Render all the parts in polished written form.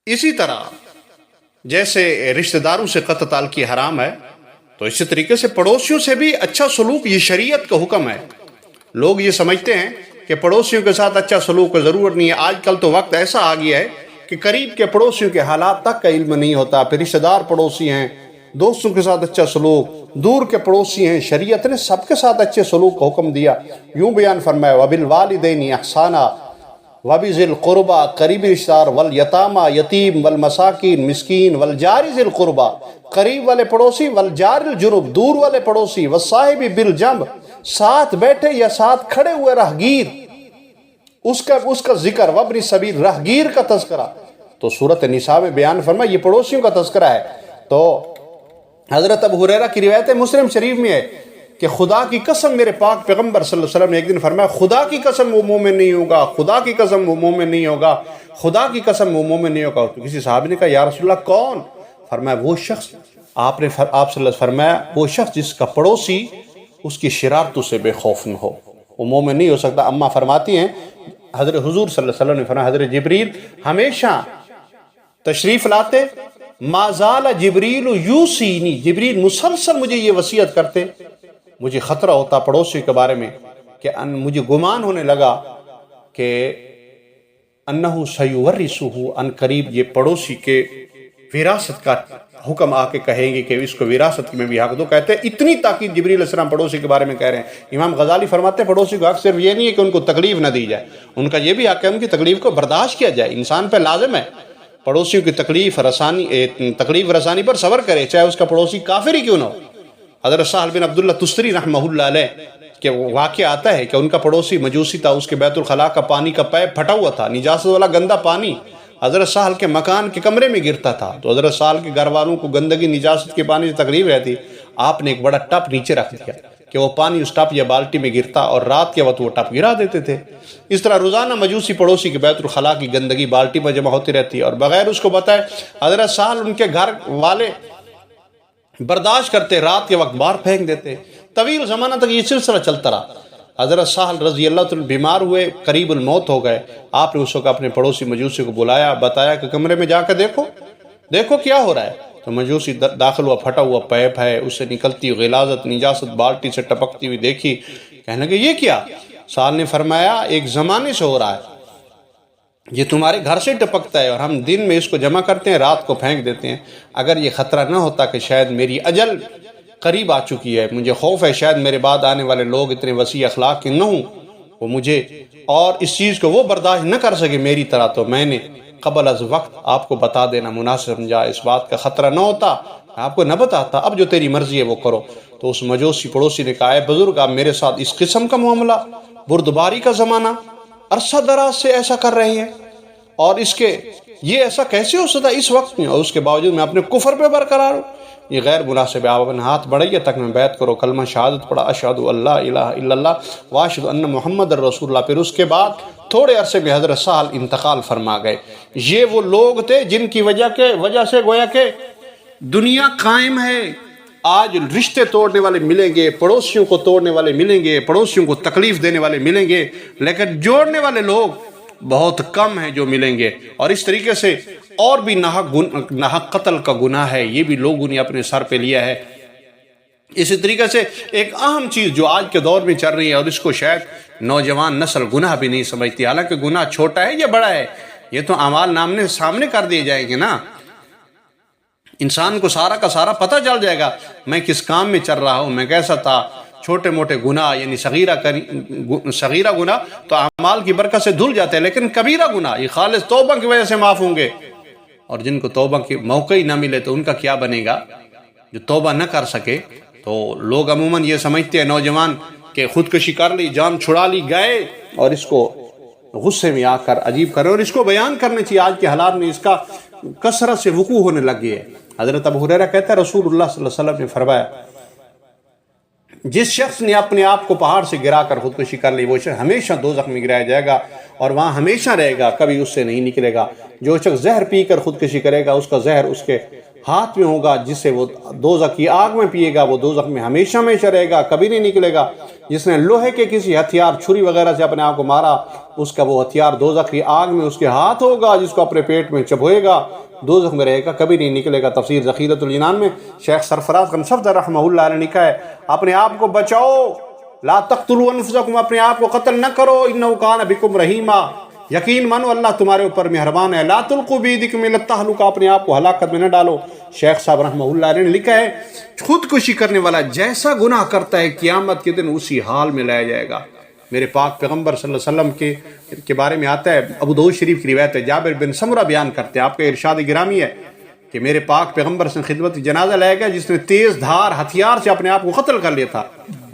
اسی طرح جیسے رشتہ داروں سے قطع تعلقی حرام ہے، تو اسی طریقے سے پڑوسیوں سے بھی اچھا سلوک یہ شریعت کا حکم ہے۔ لوگ یہ سمجھتے ہیں کہ پڑوسیوں کے ساتھ اچھا سلوک کا ضرورت نہیں ہے۔ آج کل تو وقت ایسا آ گیا ہے کہ قریب کے پڑوسیوں کے حالات تک کا علم نہیں ہوتا، پھر رشتہ دار پڑوسی ہیں، دوستوں کے ساتھ اچھا سلوک، دور کے پڑوسی ہیں، شریعت نے سب کے ساتھ اچھے سلوک کا حکم دیا۔ یوں بیان فرمایا وَبِالْوَالِدَيْنِ احسانا وَبِذِي الْقُرْبَى قریبی رشتہ دار، وَالْيَتَامَى یتیم، وَالْمَسَاكِين مسکین، وَالْجَارِ ذِي الْقُرْبَى قریب والے پڑوسی، وَالْجَارِ الْجُنُبِ دور والے پڑوسی، وَالصَّاحِبِ بِالْجَنبِ ساتھ بیٹھے یا ساتھ کھڑے ہوئے راہگیر، اس کا ذکر، وابن السبیل راہگیر کا تذکرہ۔ تو سورۃ النساء میں بیان فرمایا یہ پڑوسیوں کا تذکرہ ہے۔ تو حضرت ابو ہریرہ کی روایت مسلم شریف میں ہے کہ خدا کی قسم میرے پاک پیغمبر صلی اللہ علیہ وسلم نے ایک دن فرمایا خدا کی قسم وہ مومن نہیں ہوگا، خدا کی قسم وہ مومن نہیں ہوگا، خدا کی قسم وہ مومن نہیں ہوگا۔ تو کسی صحابی نے کہا یا رسول اللہ کون؟ فرمایا وہ شخص، آپ صلی اللہ علیہ وسلم فرمایا وہ شخص جس کا پڑوسی اس کی شرارتوں سے بے خوف نہ ہو، وہ مومن نہیں ہو سکتا۔ اماں فرماتی ہیں حضرت حضور صلی اللہ علیہ وسلم نے فرمایا حضرت جبریل ہمیشہ تشریف لاتے، ما زال جبریل یوصینی، جبریل مسلسل مجھے یہ وصیت کرتے، مجھے خطرہ ہوتا پڑوسی کے بارے میں کہ مجھے گمان ہونے لگا کہ انہو سیورثہ، ان قریب یہ پڑوسی کے وراثت کا حکم آ کے کہیں گے کہ اس کو وراثت میں بھی حق دو۔ کہتے ہیں اتنی تاکید جبریل علیہ السلام پڑوسی کے بارے میں کہہ رہے ہیں۔ امام غزالی فرماتے ہیں پڑوسی کو حق صرف یہ نہیں ہے کہ ان کو تکلیف نہ دی جائے، ان کا یہ بھی حق ہے ان کی تکلیف کو برداشت کیا جائے۔ انسان پہ لازم ہے پڑوسیوں کی تکلیف رسانی پر صبر کرے، چاہے اس کا پڑوسی کافر ہی کیوں نہ ہو۔ حضرت سہل بن عبداللہ تستری رحمہ اللہ علیہ کہ واقعہ آتا ہے کہ ان کا پڑوسی مجوسی تھا، اس کے بیت الخلاء کا پانی کا پائپ پھٹا ہوا تھا، نجاست والا گندا پانی حضرت سہل کے مکان کے کمرے میں گرتا تھا۔ تو حضرت سہل کے گھر والوں کو گندگی نجاست کے پانی سے تکلیف رہتی، آپ نے ایک بڑا ٹپ نیچے رکھ دیا کہ وہ پانی اس ٹپ یا بالٹی میں گرتا، اور رات کے وقت وہ ٹپ گرا دیتے تھے۔ اس طرح روزانہ مجوسی پڑوسی کے بیت الخلاء کی گندگی بالٹی میں جمع ہوتی رہتی، اور بغیر اس کو بتائے حضرت سہل ان کے گھر والے برداشت کرتے، رات کے وقت باہر پھینک دیتے۔ طویل زمانہ تک یہ سلسلہ چلتا رہا۔ حضرت سہل رضی اللہ عنہ بیمار ہوئے، قریب الموت ہو گئے۔ آپ نے اس وقت اپنے پڑوسی مجوسی کو بلایا، بتایا کہ کمرے میں جا کے دیکھو کیا ہو رہا ہے۔ تو مجوسی داخل ہوا، پھٹا ہوا پیپ ہے، اس سے نکلتی غلاظت نجاست بالٹی سے ٹپکتی ہوئی دیکھی، کہنے لگے یہ کیا؟ سہل نے فرمایا ایک زمانے سے ہو رہا ہے، یہ تمہارے گھر سے ٹپکتا ہے اور ہم دن میں اس کو جمع کرتے ہیں، رات کو پھینک دیتے ہیں۔ اگر یہ خطرہ نہ ہوتا کہ شاید میری اجل قریب آ چکی ہے، مجھے خوف ہے شاید میرے بعد آنے والے لوگ اتنے وسیع اخلاق کے نہ ہوں، وہ مجھے اور اس چیز کو وہ برداشت نہ کر سکے میری طرح، تو میں نے قبل از وقت آپ کو بتا دینا مناسب سمجھا۔ اس بات کا خطرہ نہ ہوتا آپ کو نہ بتاتا، اب جو تیری مرضی ہے وہ کرو۔ تو اس مجوسی پڑوسی نے کہا اے بزرگ، آپ میرے ساتھ اس قسم کا معاملہ، بردباری کا زمانہ، عرصہ دراز سے ایسا کر رہے ہیں، اور اس کے یہ ایسا کیسے ہو سکتا اس وقت میں، اور اس کے باوجود میں اپنے کفر پہ برقرار ہوں، یہ غیر مناسب ہے۔ آپ اپنے ہاتھ بڑھائیے تک میں بیعت کرو، کلمہ شہادت پڑھا اشہد ان لا الہ الا اللہ واشہد ان محمد رسول اللہ۔ پھر اس کے بعد تھوڑے عرصے میں حضرت سہل انتقال فرما گئے۔ یہ وہ لوگ تھے جن کی وجہ سے گویا کہ دنیا قائم ہے۔ آج رشتے توڑنے والے ملیں گے، پڑوسیوں کو توڑنے والے ملیں گے، پڑوسیوں کو تکلیف دینے والے ملیں گے، لیکن جوڑنے والے لوگ بہت کم ہیں جو ملیں گے۔ اور اس طریقے سے اور بھی ناحق قتل کا گناہ ہے، یہ بھی لوگوں نے اپنے سر پہ لیا ہے۔ اسی طریقے سے ایک اہم چیز جو آج کے دور میں چل رہی ہے، اور اس کو شاید نوجوان نسل گناہ بھی نہیں سمجھتی، حالانکہ گناہ چھوٹا ہے یا بڑا ہے، یہ تو اعمال نامے سامنے کر دیے جائیں گے نا، انسان کو سارا کا سارا پتہ چل جائے گا میں کس کام میں چل رہا ہوں، میں کیسا تھا۔ چھوٹے موٹے گناہ یعنی صغیرہ گناہ تو اعمال کی برکت سے دھل جاتے ہیں، لیکن کبیرہ گناہ یہ خالص توبہ کی وجہ سے معاف ہوں گے، اور جن کو توبہ کے موقع ہی نہ ملے تو ان کا کیا بنے گا، جو توبہ نہ کر سکے۔ تو لوگ عموماً یہ سمجھتے ہیں نوجوان کہ خودکشی کر لی، جان چھڑا لی، گئے، اور اس کو غصے میں آ کر عجیب کرے، اور اس کو بیان کرنے چاہیے۔ آج کے حالات میں اس کا کثرت سے وقوع ہونے لگ گئی ہے۔ حضرت ابو ہریرہ کہتا ہے رسول اللہ صلی اللہ علیہ وسلم نے فرمایا جس شخص نے اپنے آپ کو پہاڑ سے گرا کر خودکشی کر لی، وہ شخص ہمیشہ دوزخ میں گرایا جائے گا اور وہاں ہمیشہ رہے گا، کبھی اس سے نہیں نکلے گا۔ جو شخص زہر پی کر خودکشی کرے گا، اس کا زہر اس کے ہاتھ میں ہوگا جس سے وہ دوزخ کی آگ میں پیے گا، وہ دوزخ میں ہمیشہ ہمیشہ رہے گا، کبھی نہیں نکلے گا۔ جس نے لوہے کے کسی ہتھیار چھری وغیرہ سے اپنے آپ کو مارا، اس کا وہ ہتھیار دوزخ کی آگ میں اس کے ہاتھ ہوگا، جس کو اپنے پیٹ میں چبھوئے گا، دوزخ میں رہے گا، کبھی نہیں نکلے گا۔ تفسیر ذخیرۃ الجنان میں شیخ سرفراز خان صفدر رحمہ اللہ نے لکھا ہے، اپنے آپ کو بچاؤ، لا تقتلوا انفسکم، اپنے آپ کو قتل نہ کرو، انہ کان بکم رحیما، یقین مانو اللہ تمہارے اوپر مہربان ہے۔ لا تلقوا بیدکم الی التہلکہ، اپنے آپ کو ہلاکت میں نہ ڈالو۔ شیخ صاحب رحمہ اللہ نے لکھا ہے، خودکشی کرنے والا جیسا گناہ کرتا ہے قیامت کے دن اسی حال میں لایا جائے گا۔ میرے پاک پیغمبر صلی اللہ علیہ وسلم کے بارے میں آتا ہے، ابو داؤد شریف کی روایت ہے، جابر بن سمرہ بیان کرتے ہیں، آپ کا ارشاد گرامی ہے کہ میرے پاک پیغمبر سے خدمت جنازہ لایا گیا جس نے تیز دھار ہتھیار سے اپنے آپ کو قتل کر لیا تھا۔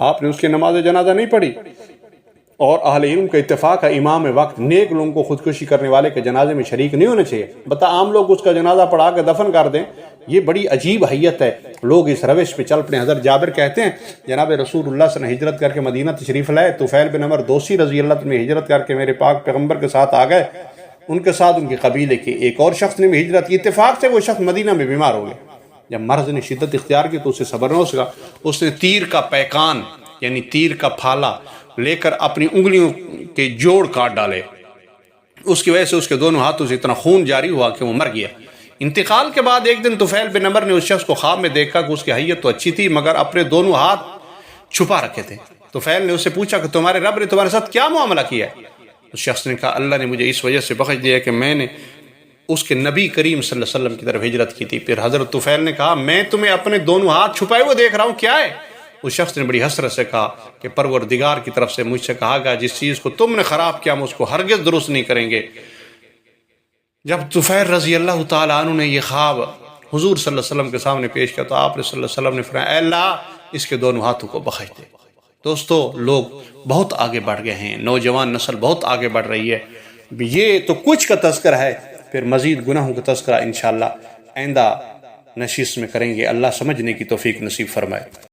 آپ نے اس کی نماز جنازہ نہیں پڑھی، اور اہل علم کا اتفاق ہے امام وقت نیک لوگوں کو خودکشی کرنے والے کے جنازے میں شریک نہیں ہونا چاہیے۔ بتا عام لوگ اس کا جنازہ پڑھا کے دفن کر دیں، یہ بڑی عجیب حیت ہے۔ لوگ اس روش پہ چل پڑے۔ حضرت جابر کہتے ہیں جناب رسول اللہ صلی اللہ علیہ وسلم ہجرت کر کے مدینہ تشریف لائے، طفیل بن عمر دوسی رضی اللہ عنہ ہجرت کر کے میرے پاک پیغمبر کے ساتھ آ گئے، ان کے ساتھ ان کے قبیلے کے ایک اور شخص نے بھی ہجرت کی۔ اتفاق سے وہ شخص مدینہ میں بیمار ہو گئے۔ جب مرض نے شدت اختیار کی تو اسے صبر نہ ہو سکا، اس نے تیر کا پیکان یعنی تیر کا پھالا لے کر اپنی انگلیوں کے جوڑ کاٹ ڈالے۔ اس کی وجہ سے اس کے دونوں ہاتھوں سے اتنا خون جاری ہوا کہ وہ مر گیا۔ انتقال کے بعد ایک دن طفیل بن عمر نے اس شخص کو خواب میں دیکھا کہ اس کی حیت تو اچھی تھی مگر اپنے دونوں ہاتھ چھپا رکھے تھے۔ طفیل نے اس سے پوچھا کہ تمہارے رب نے تمہارے ساتھ کیا معاملہ کیا ہے؟ اس شخص نے کہا اللہ نے مجھے اس وجہ سے بخش دیا کہ میں نے اس کے نبی کریم صلی اللہ علیہ وسلم کی طرف ہجرت کی تھی۔ پھر حضرت طفیل نے کہا میں تمہیں اپنے دونوں ہاتھ چھپائے ہوئے دیکھ رہا ہوں، کیا ہے؟ اس شخص نے بڑی حسرت سے کہا کہ پروردگار کی طرف سے مجھ سے کہا گیا جس چیز کو تم نے خراب کیا ہم اس کو ہرگز درست نہیں کریں گے۔ جب طفیل رضی اللہ تعالیٰ عنہ نے یہ خواب حضور صلی اللہ علیہ وسلم کے سامنے پیش کیا تو آپ نے صلی اللہ علیہ وسلم نے فرمایا اے اللہ اس کے دونوں ہاتھوں کو بخش دے۔ دوستو لوگ بہت آگے بڑھ گئے ہیں، نوجوان نسل بہت آگے بڑھ رہی ہے۔ یہ تو کچھ کا تذکرہ ہے، پھر مزید گناہوں کا تذکرہ انشاءاللہ آئندہ نشست میں کریں گے۔ اللہ سمجھنے کی توفیق نصیب فرمائے۔